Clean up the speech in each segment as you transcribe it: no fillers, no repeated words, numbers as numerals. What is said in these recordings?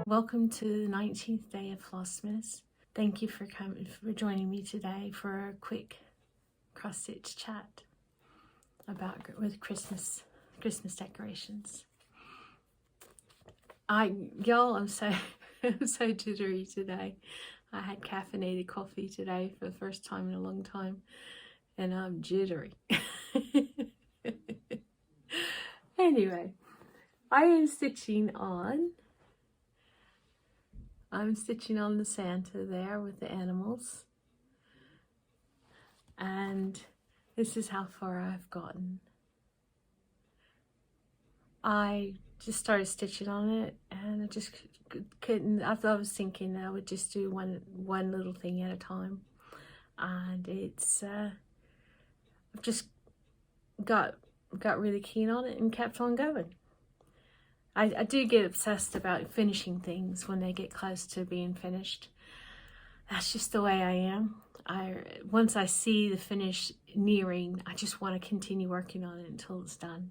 Welcome to the 19th day of Flossmas. Thank you for joining me today for a quick cross-stitch chat with Christmas decorations. Y'all, I'm so I'm so jittery today. I had caffeinated coffee today for the first time in a long time, and I'm jittery. Anyway, I'm stitching on the Santa there with the animals, and this is how far I've gotten. I just started stitching on it, and I just couldn't. I was thinking I would just do one little thing at a time, and it's I've just got really keen on it and kept on going. I do get obsessed about finishing things when they get close to being finished. That's just the way I am. Once I see the finish nearing, I just want to continue working on it until it's done.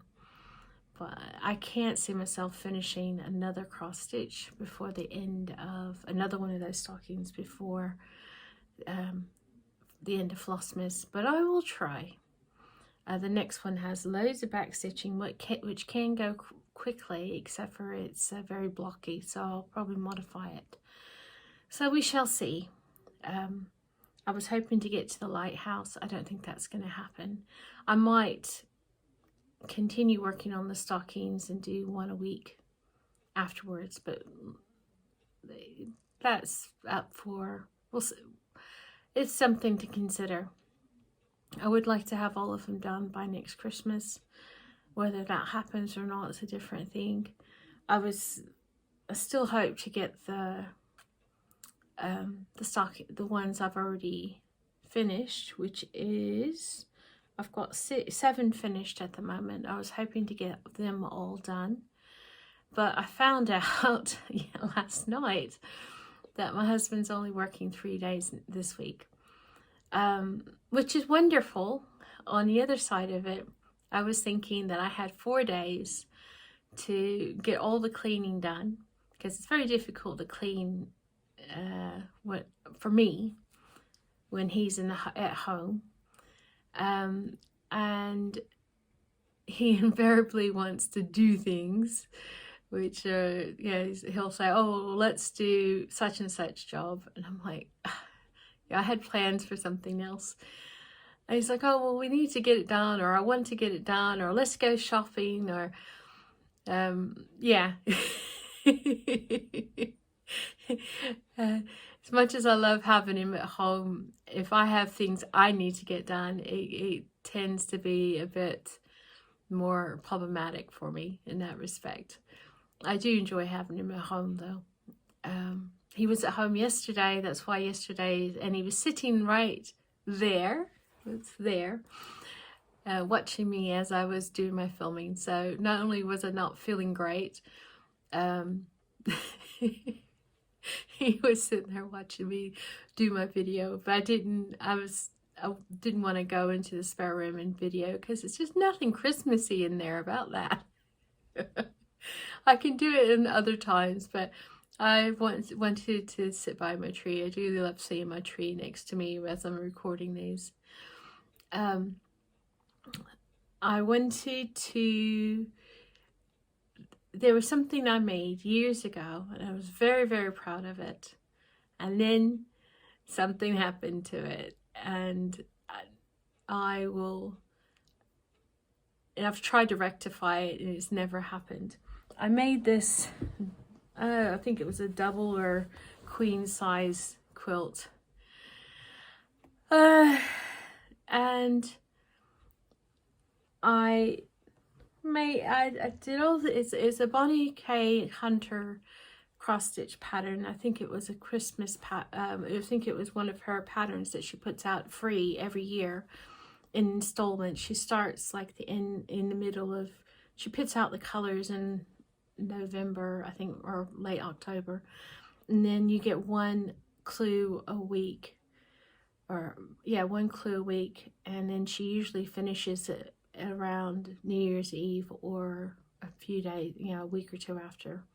But I can't see myself finishing another cross stitch before the end of another one of those stockings before the end of Flossmas, but I will try. The next one has loads of back stitching, which can go quickly, except for it's very blocky, so I'll probably modify it. So we shall see. I was hoping to get to the lighthouse. I don't think that's going to happen. I might continue working on the stockings and do one a week afterwards, but that's up for, we'll see. It's something to consider. I would like to have all of them done by next Christmas. Whether that happens or not is a different thing. I still hope to get the ones I've already finished, which is, I've got 7 finished at the moment. I was hoping to get them all done, but I found out last night that my husband's only working 3 days this week, which is wonderful. On the other side of it, I was thinking that I had 4 days to get all the cleaning done, because it's very difficult to clean for me when he's at home, and he invariably wants to do things which he'll say, oh, let's do such and such job, and I'm like, yeah, I had plans for something else. And he's like, oh, well, we need to get it done, or I want to get it done, or let's go shopping, or yeah. As much as I love having him at home, if I have things I need to get done, it tends to be a bit more problematic for me in that respect. I do enjoy having him at home, though. He was at home yesterday. That's why yesterday, and he was sitting right there. It's there, watching me as I was doing my filming. So not only was I not feeling great, he was sitting there watching me do my video, but I didn't want to go into the spare room and video, because it's just nothing Christmassy in there about that. I can do it in other times, but I wanted to sit by my tree. I do love seeing my tree next to me as I'm recording these. I wanted to, there was something I made years ago, and I was very, very proud of it. And then something happened to it, and I've tried to rectify it, and it's never happened. I made this, I think it was a double or queen size quilt. And I did all the, it's a Bonnie K. Hunter cross stitch pattern. I think it was a Christmas I think it was one of her patterns that she puts out free every year in installments. She starts like in the middle of, she puts out the colors in November, I think, or late October, and then you get one clue a week, or yeah, one clue a week, and then she usually finishes it around New Year's Eve or a few days, a week or two after.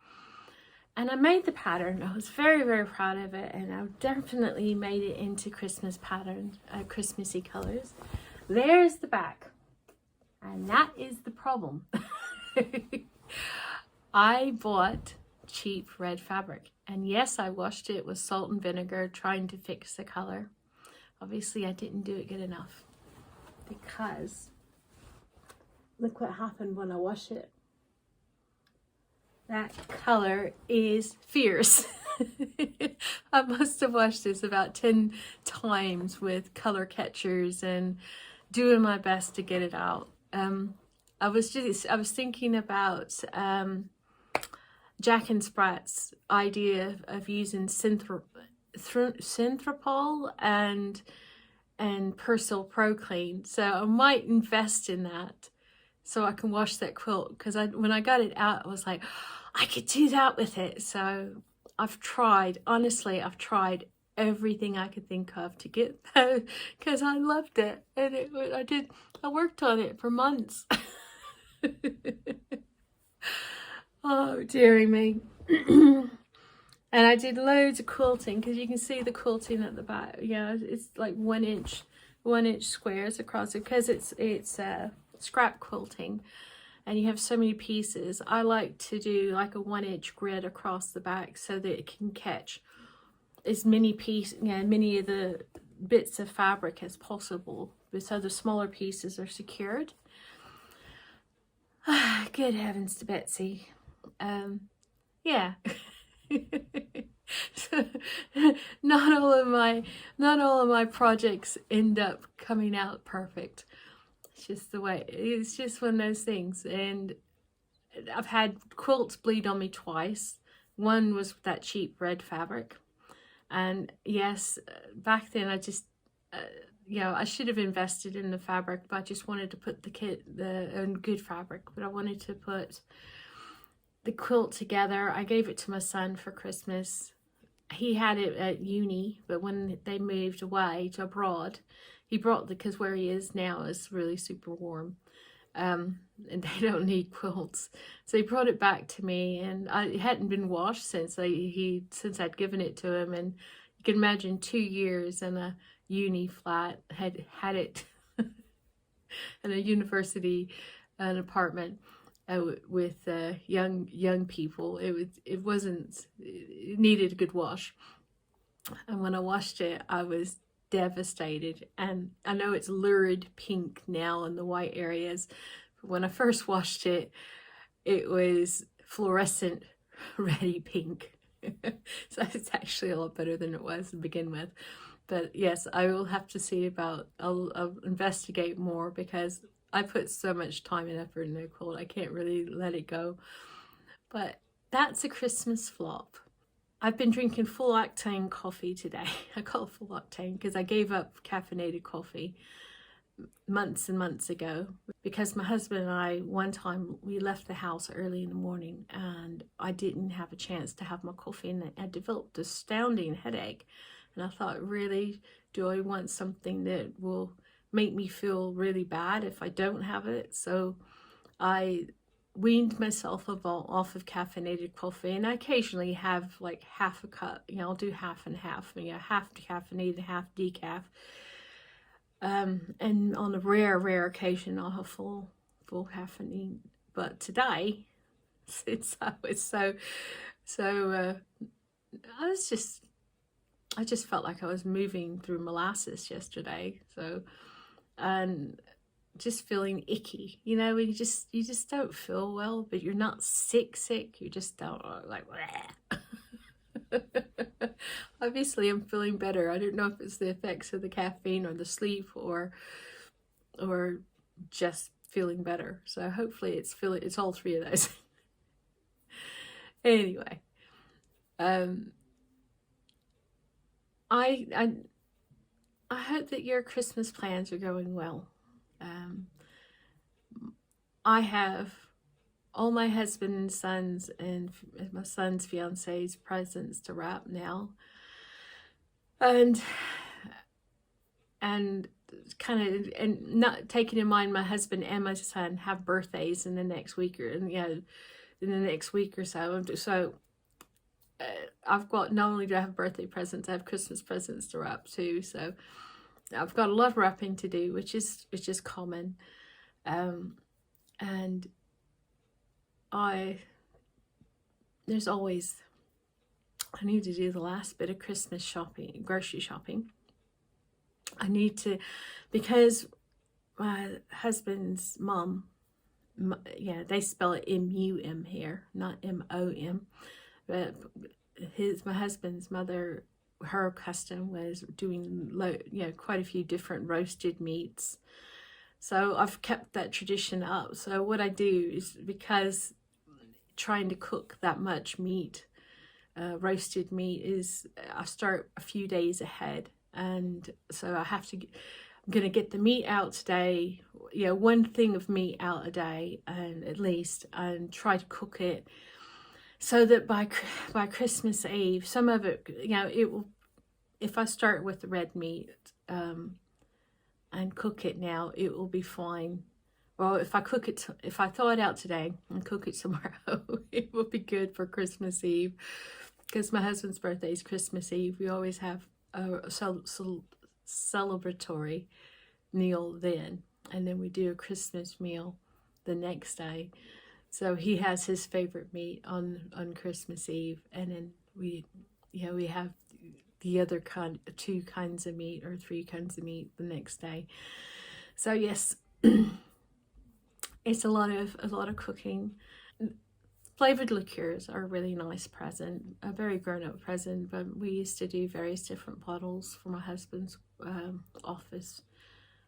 And I made the pattern. I was very, very proud of it, and I definitely made it into Christmas pattern, Christmassy colors. There's the back, and that is the problem. I bought cheap red fabric, and yes, I washed it with salt and vinegar trying to fix the color. Obviously I didn't do it good enough, because look what happened when I washed it. That color is fierce. I must have washed this about 10 times with color catchers and doing my best to get it out. I was thinking about Jack and Sprat's idea of using synthropol and Persil Pro Clean, so I might invest in that so I can wash that quilt, because when I got it out I was like, I could do that with it. So I've tried, honestly, I've tried everything I could think of to get that, because I loved it, and I worked on it for months. Oh, dearie me. And I did loads of quilting, because you can see the quilting at the back. Yeah, it's like 1 inch squares across it, because it's scrap quilting, and you have so many pieces. I like to do like a 1 inch grid across the back so that it can catch as many many of the bits of fabric as possible, so the smaller pieces are secured. Good heavens to Betsy. Yeah. So, not all of my projects end up coming out perfect. It's just the way, it's just one of those things. And I've had quilts bleed on me twice. One was that cheap red fabric, and yes, back then I just I should have invested in the fabric, but I just wanted to put the good fabric, but I wanted to put the quilt together. I gave it to my son for Christmas. He had it at uni, but when they moved away to abroad, he brought because where he is now is really super warm, and they don't need quilts, so he brought it back to me, and it hadn't been washed since I'd given it to him. And you can imagine 2 years in a uni flat, had it in a university, an apartment with young people. It needed a good wash, and when I washed it I was devastated. And I know it's lurid pink now in the white areas, but when I first washed it, it was fluorescent ready pink. So it's actually a lot better than it was to begin with. But yes, I will have to see about, I'll investigate more, because I put so much time and effort in the quilt, I can't really let it go. But that's a Christmas flop. I've been drinking full octane coffee today. I call it full octane because I gave up caffeinated coffee months and months ago, because my husband and I, one time we left the house early in the morning and I didn't have a chance to have my coffee, and I developed a astounding headache. And I thought, really, do I want something that will make me feel really bad if I don't have it? So I weaned myself off of caffeinated coffee, and I occasionally have like half a cup. I'll do half and half. Half caffeinated, half decaf. And on a rare occasion, I'll have full caffeine. But today, since I was I just felt like I was moving through molasses yesterday. So, and just feeling icky, when you just don't feel well, but you're not sick, you just don't, like, obviously I'm feeling better. I don't know if it's the effects of the caffeine or the sleep or just feeling better. So hopefully it's all three of those. Anyway, I hope that your Christmas plans are going well. I have all my husband and sons and my son's fiance's presents to wrap now, and kind of, and not taking in mind my husband and my son have birthdays in the next week or so. So I've got, not only do I have birthday presents, I have Christmas presents to wrap too. So I've got a lot of wrapping to do, which is common. And there's always, I need to do the last bit of Christmas shopping, grocery shopping. I need to, because my husband's mom, yeah, they spell it M-U-M here, not M-O-M. But my husband's mother, her custom was doing quite a few different roasted meats. So I've kept that tradition up. So what I do is, because trying to cook that much meat, roasted meat, is I start a few days ahead, and so I have to. I'm gonna get the meat out today. One thing of meat out a day, and at least, and try to cook it so that by Christmas Eve, some of it, it will. If I start with the red meat and cook it now, it will be fine. Well, if I thaw it out today and cook it tomorrow, it will be good for Christmas Eve. Because my husband's birthday is Christmas Eve, we always have a celebratory meal then, and then we do a Christmas meal the next day. So he has his favorite meat on Christmas Eve, and then we have the other two kinds of meat or three kinds of meat the next day. So yes, it's a lot of cooking. Flavored liqueurs are a really nice present, a very grown-up present, but we used to do various different bottles for my husband's office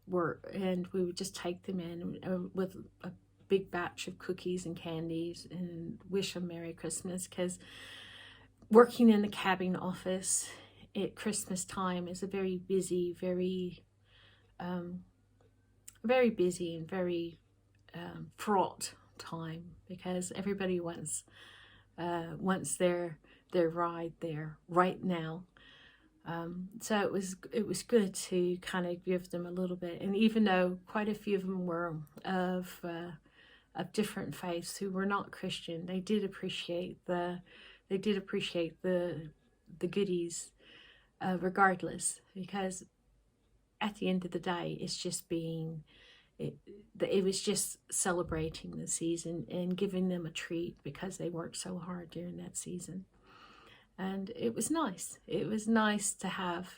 work, and we would just take them in with a big batch of cookies and candies and wish them Merry Christmas. Because working in the cabin office at Christmas time is a very busy, very busy and very fraught time, because everybody wants their ride there right now. So it was good to kind of give them a little bit, and even though quite a few of them were of different faiths who were not Christian, they did appreciate the goodies regardless, because at the end of the day, it's just it was just celebrating the season and giving them a treat, because they worked so hard during that season. And it was nice. It was nice to have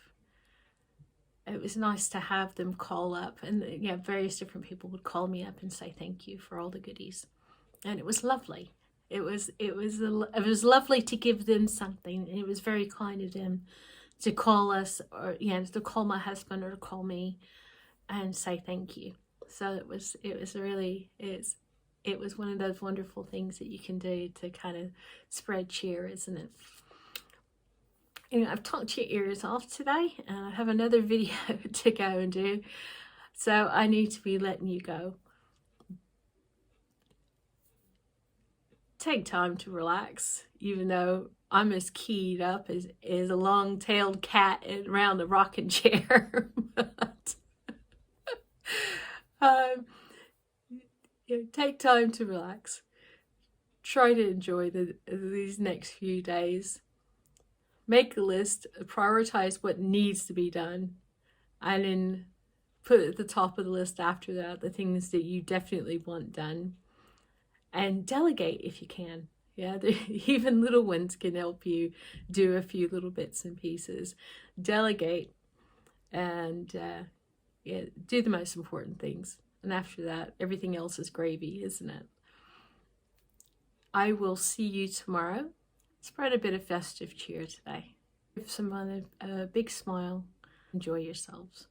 them call up, and various different people would call me up and say thank you for all the goodies, and it was lovely. It was lovely to give them something, and it was very kind of them to call us, or to call my husband or to call me and say thank you. So it was one of those wonderful things that you can do to kind of spread cheer, isn't it? I've talked your ears off today, and I have another video to go and do, so I need to be letting you go. Take time to relax, even though I'm as keyed up as a long-tailed cat around a rocking chair. But take time to relax. Try to enjoy these next few days. Make a list, prioritize what needs to be done, and then put at the top of the list after that the things that you definitely want done. And delegate if you can. Even little ones can help you do a few little bits and pieces. Delegate, and do the most important things. And after that, everything else is gravy, isn't it? I will see you tomorrow. Spread a bit of festive cheer today. Give someone a big smile. Enjoy yourselves.